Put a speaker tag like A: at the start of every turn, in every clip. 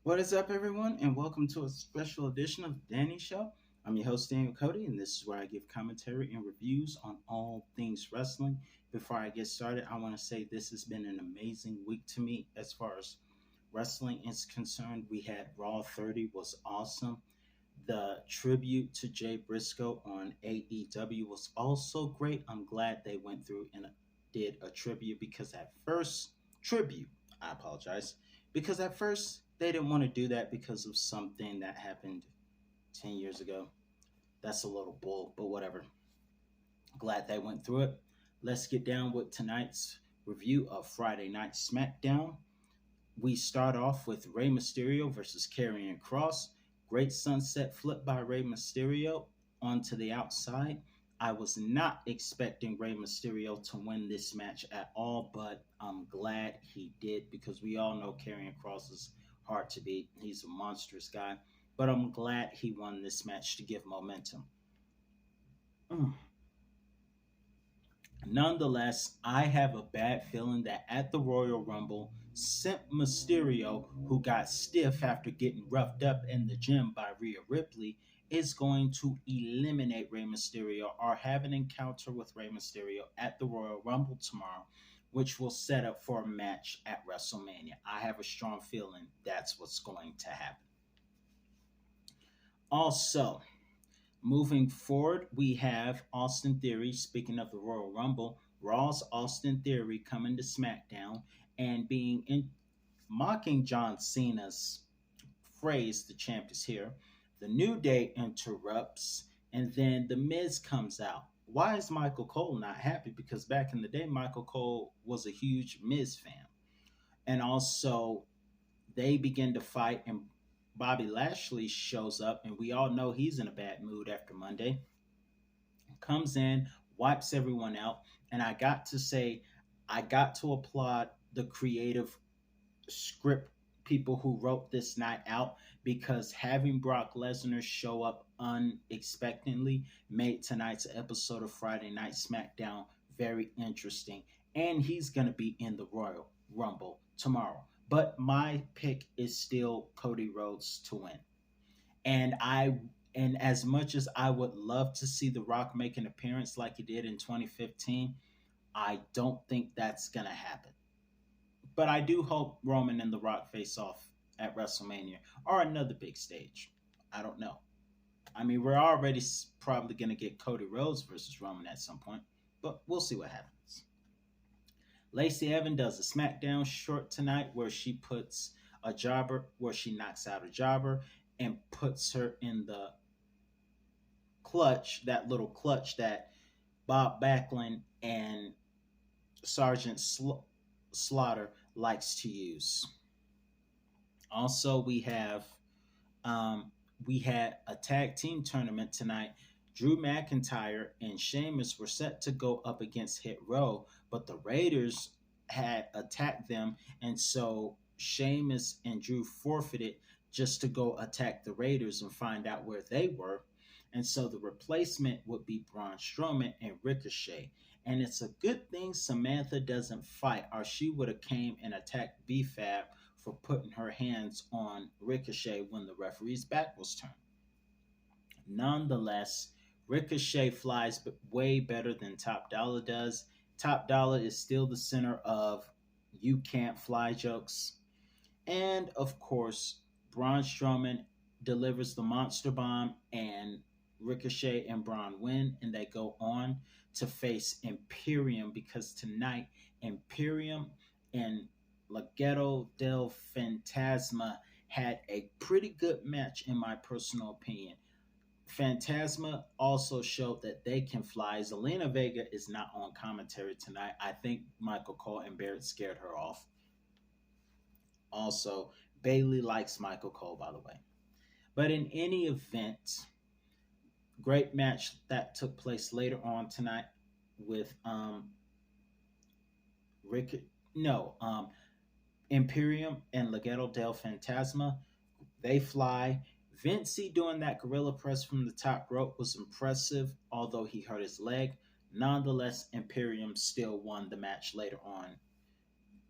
A: What is up, everyone, and welcome to a special edition of The Danny Show. I'm your host, Daniel Cody, and this is where I give commentary and reviews on all things wrestling. Before I get started, I want to say this has been an amazing week to me as far as wrestling is concerned. We had Raw 30 was awesome. The tribute to Jay Briscoe on AEW was also great. I'm glad they went through and did a tribute because at first, tribute, I apologize, because at first they didn't want to do that because of something that happened 10 years ago. That's a little bull, but whatever. Glad they went through it. Let's get down with tonight's review of Friday Night Smackdown. We start off with Rey Mysterio versus Karrion Cross. Great sunset flip by Rey Mysterio onto the outside. I was not expecting Rey Mysterio to win this match at all, but I'm glad he did because we all know Karrion Cross is hard to beat. He's a monstrous guy, but I'm glad he won this match to give momentum. Mm. Nonetheless, I have a bad feeling that at the Royal Rumble, Simp Mysterio, who got stiff after getting roughed up in the gym by Rhea Ripley, is going to eliminate Rey Mysterio or have an encounter with Rey Mysterio at the Royal Rumble tomorrow, which will set up for a match at WrestleMania. I have a strong feeling that's what's going to happen. Also, moving forward, we have Austin Theory. Speaking of the Royal Rumble, Raw's Austin Theory coming to SmackDown and being mocking John Cena's phrase, "The champ is here." The New Day interrupts, and then The Miz comes out. Why is Michael Cole not happy? Because back in the day, Michael Cole was a huge Miz fan. And also, they begin to fight, and Bobby Lashley shows up, and we all know he's in a bad mood after Monday. Comes in, wipes everyone out, and I got to say, I got to applaud the creative script people who wrote this night out because having Brock Lesnar show up unexpectedly made tonight's episode of Friday Night SmackDown very interesting. And he's going to be in the Royal Rumble tomorrow. But my pick is still Cody Rhodes to win. And as much as I would love to see The Rock make an appearance like he did in 2015, I don't think that's going to happen. But I do hope Roman and The Rock face off at WrestleMania or another big stage. I don't know. I mean, we're already probably going to get Cody Rhodes versus Roman at some point, but we'll see what happens. Lacey Evans does a SmackDown short tonight where she puts a jobber, where she knocks out a jobber and puts her in the clutch, that little clutch that Bob Backlund and Sergeant Slaughter likes to use. Also, we had a tag team tournament tonight. Drew McIntyre and Sheamus were set to go up against Hit Row, but the Raiders had attacked them, and so Sheamus and Drew forfeited just to go attack the Raiders and find out where they were. And so the replacement would be Braun Strowman and Ricochet. And it's a good thing Samantha doesn't fight, or she would have came and attacked BFAB for putting her hands on Ricochet when the referee's back was turned. Nonetheless, Ricochet flies way better than Top Dollar does. Top Dollar is still the center of "you can't fly" jokes. And of course, Braun Strowman delivers the Monster Bomb, and Ricochet and Braun win, and they go on to face Imperium because tonight Imperium and Legado del Fantasma had a pretty good match, in my personal opinion. Phantasma also showed that they can fly. Zelina Vega is not on commentary tonight. I think Michael Cole and Barrett scared her off. Also, Bailey likes Michael Cole, by the way. But in any event, great match that took place later on tonight with Rick. No, Imperium and Legado del Fantasma. They fly. Vinci doing that gorilla press from the top rope was impressive, although he hurt his leg. Nonetheless, Imperium still won the match later on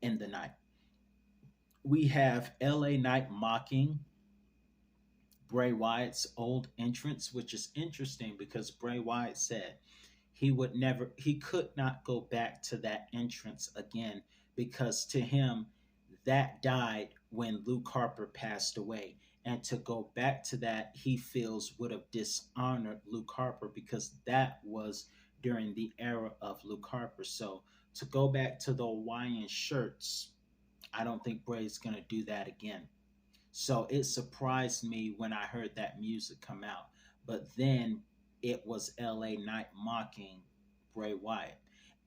A: in the night. We have LA Knight mocking Bray Wyatt's old entrance, which is interesting because Bray Wyatt said he could not go back to that entrance again because to him, that died when Luke Harper passed away. And to go back to that, he feels would have dishonored Luke Harper because that was during the era of Luke Harper. So to go back to the Hawaiian shirts, I don't think Bray's going to do that again. So it surprised me when I heard that music come out. But then it was LA Knight mocking Bray Wyatt.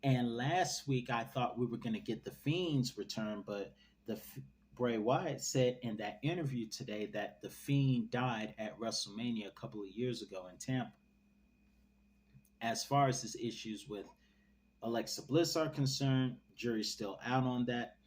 A: And last week I thought we were going to get the Fiend's return, but the Bray Wyatt said in that interview today that the Fiend died at WrestleMania a couple of years ago in Tampa. As far as his issues with Alexa Bliss are concerned, jury's still out on that.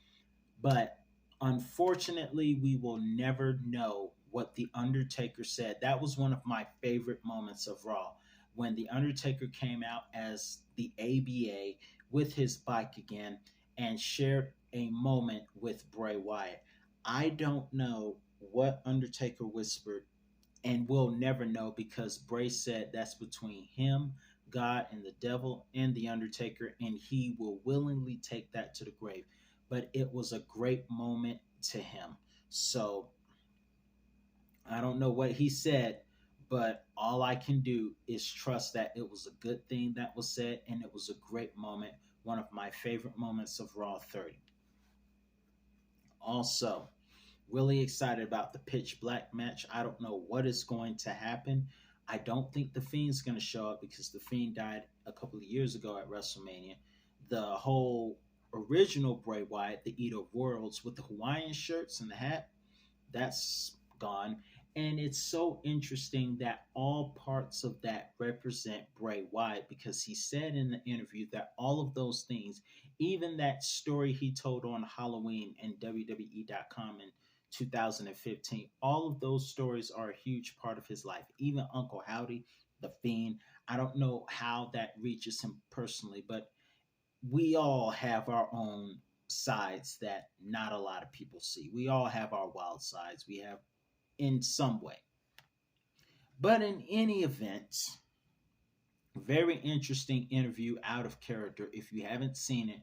A: But unfortunately, we will never know what The Undertaker said. That was one of my favorite moments of Raw. When The Undertaker came out as the ABA with his bike again and shared a moment with Bray Wyatt. I don't know what Undertaker whispered, and we'll never know because Bray said that's between him, God, and the devil, and the Undertaker, and he will willingly take that to the grave. But it was a great moment to him. So I don't know what he said, but all I can do is trust that it was a good thing that was said, and it was a great moment. One of my favorite moments of Raw 30. Also, really excited about the Pitch Black match. I don't know what is going to happen. I don't think the Fiend's going to show up because the Fiend died a couple of years ago at WrestleMania. The whole original Bray Wyatt, the Eater of Worlds, with the Hawaiian shirts and the hat, that's gone. And it's so interesting that all parts of that represent Bray Wyatt because he said in the interview that all of those things, even that story he told on Halloween and WWE.com in 2015, all of those stories are a huge part of his life. Even Uncle Howdy, the Fiend, I don't know how that reaches him personally, but we all have our own sides that not a lot of people see. We all have our wild sides. We have in some way. But in any event, very interesting interview out of character. If you haven't seen it,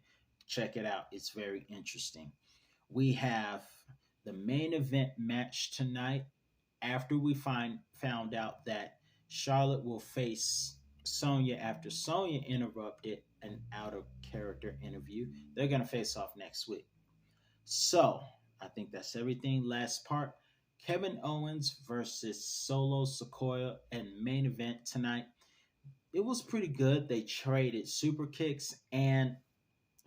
A: check it out. It's very interesting. We have the main event match tonight after we found out that Charlotte will face Sonya after Sonya interrupted an out of character interview. They're going to face off next week. So, I think that's everything. Last part, Kevin Owens versus Solo Sequoia and main event tonight. It was pretty good. They traded super kicks and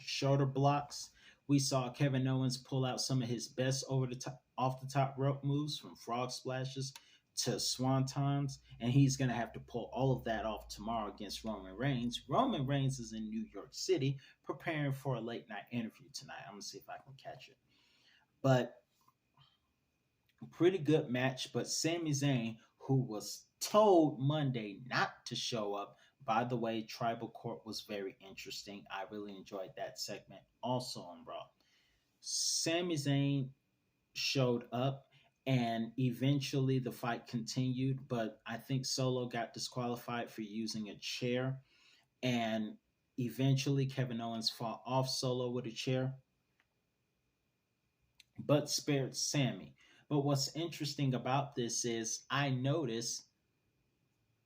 A: shoulder blocks. We saw Kevin Owens pull out some of his best over the top, off the top rope moves from frog splashes to swantons, and he's going to have to pull all of that off tomorrow against Roman Reigns. Roman Reigns is in New York City preparing for a late night interview tonight. I'm going to see if I can catch it. But pretty good match, but Sami Zayn, who was told Monday not to show up. By the way, Tribal Court was very interesting. I really enjoyed that segment also on Raw. Sami Zayn showed up and eventually the fight continued, but I think Solo got disqualified for using a chair and eventually Kevin Owens fought off Solo with a chair but spared Sammy. But what's interesting about this is I notice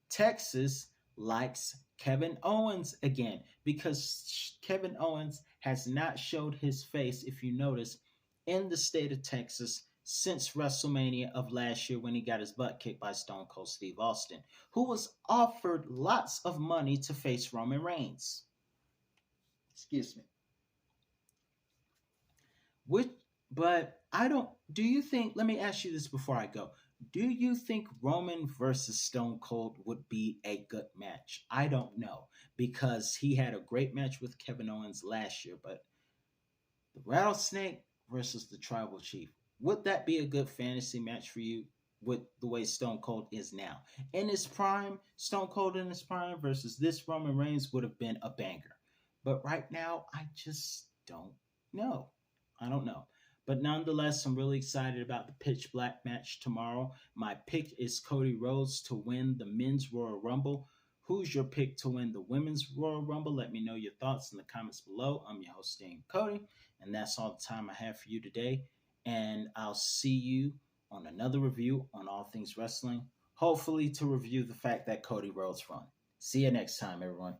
A: Texas likes Kevin Owens again because Kevin Owens has not showed his face, if you notice, in the state of Texas since WrestleMania of last year when he got his butt kicked by Stone Cold Steve Austin, who was offered lots of money to face Roman Reigns. Excuse me. Which, but I don't. Do you think? Let me ask you this before I go. Do you think Roman versus Stone Cold would be a good match? I don't know because he had a great match with Kevin Owens last year, but the Rattlesnake versus the Tribal Chief, would that be a good fantasy match for you with the way Stone Cold is now? In his prime, Stone Cold in his prime versus this Roman Reigns would have been a banger. But right now, I just don't know. I don't know. But nonetheless, I'm really excited about the pitch black match tomorrow. My pick is Cody Rhodes to win the men's Royal Rumble. Who's your pick to win the women's Royal Rumble? Let me know your thoughts in the comments below. I'm your host, Dane Cody, and that's all the time I have for you today. And I'll see you on another review on all things wrestling, hopefully to review the fact that Cody Rhodes won. See you next time, everyone.